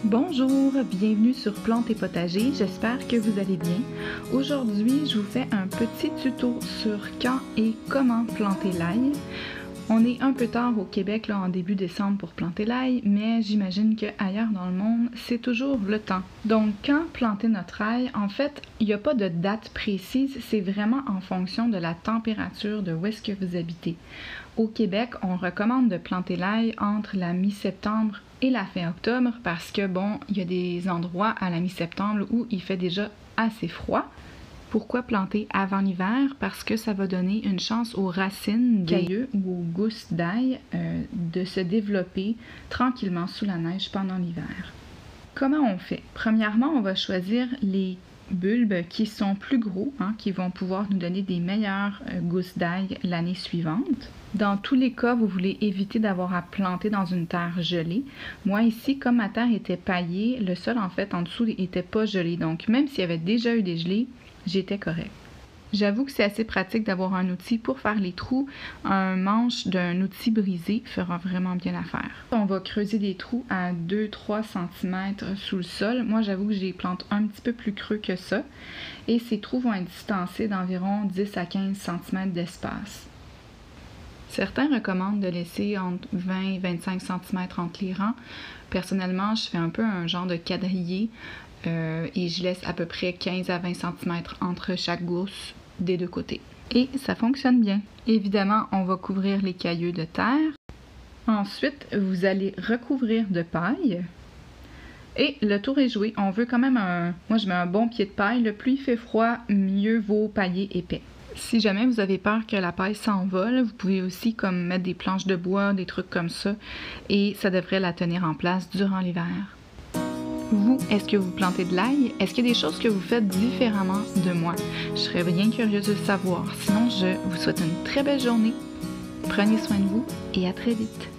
Bonjour, bienvenue sur Plantes et Potager, j'espère que vous allez bien. Aujourd'hui, je vous fais un petit tuto sur quand et comment planter l'ail. On est un peu tard au Québec là, en début décembre pour planter l'ail, mais j'imagine qu'ailleurs dans le monde, c'est toujours le temps. Donc quand planter notre ail, en fait, il n'y a pas de date précise, c'est vraiment en fonction de la température de où est-ce que vous habitez. Au Québec, on recommande de planter l'ail entre la mi-septembre et la fin octobre parce que bon, il y a des endroits à la mi-septembre où il fait déjà assez froid. Pourquoi planter avant l'hiver? Parce que ça va donner une chance aux racines des cailleux ou aux gousses d'ail de se développer tranquillement sous la neige pendant l'hiver. Comment on fait? Premièrement, on va choisir les bulbes qui sont plus gros, qui vont pouvoir nous donner des meilleures gousses d'ail l'année suivante. Dans tous les cas, vous voulez éviter d'avoir à planter dans une terre gelée. Moi ici, comme ma terre était paillée, le sol en fait en dessous n'était pas gelé. Donc même s'il y avait déjà eu des gelées, j'étais correct. J'avoue que c'est assez pratique d'avoir un outil pour faire les trous. Un manche d'un outil brisé fera vraiment bien l'affaire. On va creuser des trous à 2-3 cm sous le sol. Moi, j'avoue que je les plante un petit peu plus creux que ça. Et ces trous vont être distancés d'environ 10 à 15 cm d'espace. Certains recommandent de laisser entre 20 et 25 cm entre les rangs. Personnellement, je fais un peu un genre de quadrillé. Et je laisse à peu près 15 à 20 cm entre chaque gousse des deux côtés. Et ça fonctionne bien. Évidemment, on va couvrir les cailleux de terre. Ensuite, vous allez recouvrir de paille. Et le tour est joué. On veut quand même moi, je mets un bon pied de paille. Le plus il fait froid, mieux vaut pailler épais. Si jamais vous avez peur que la paille s'envole, vous pouvez aussi comme mettre des planches de bois, des trucs comme ça. Et ça devrait la tenir en place durant l'hiver. Vous, est-ce que vous plantez de l'ail? Est-ce qu'il y a des choses que vous faites différemment de moi? Je serais bien curieuse de le savoir. Sinon, je vous souhaite une très belle journée. Prenez soin de vous et à très vite.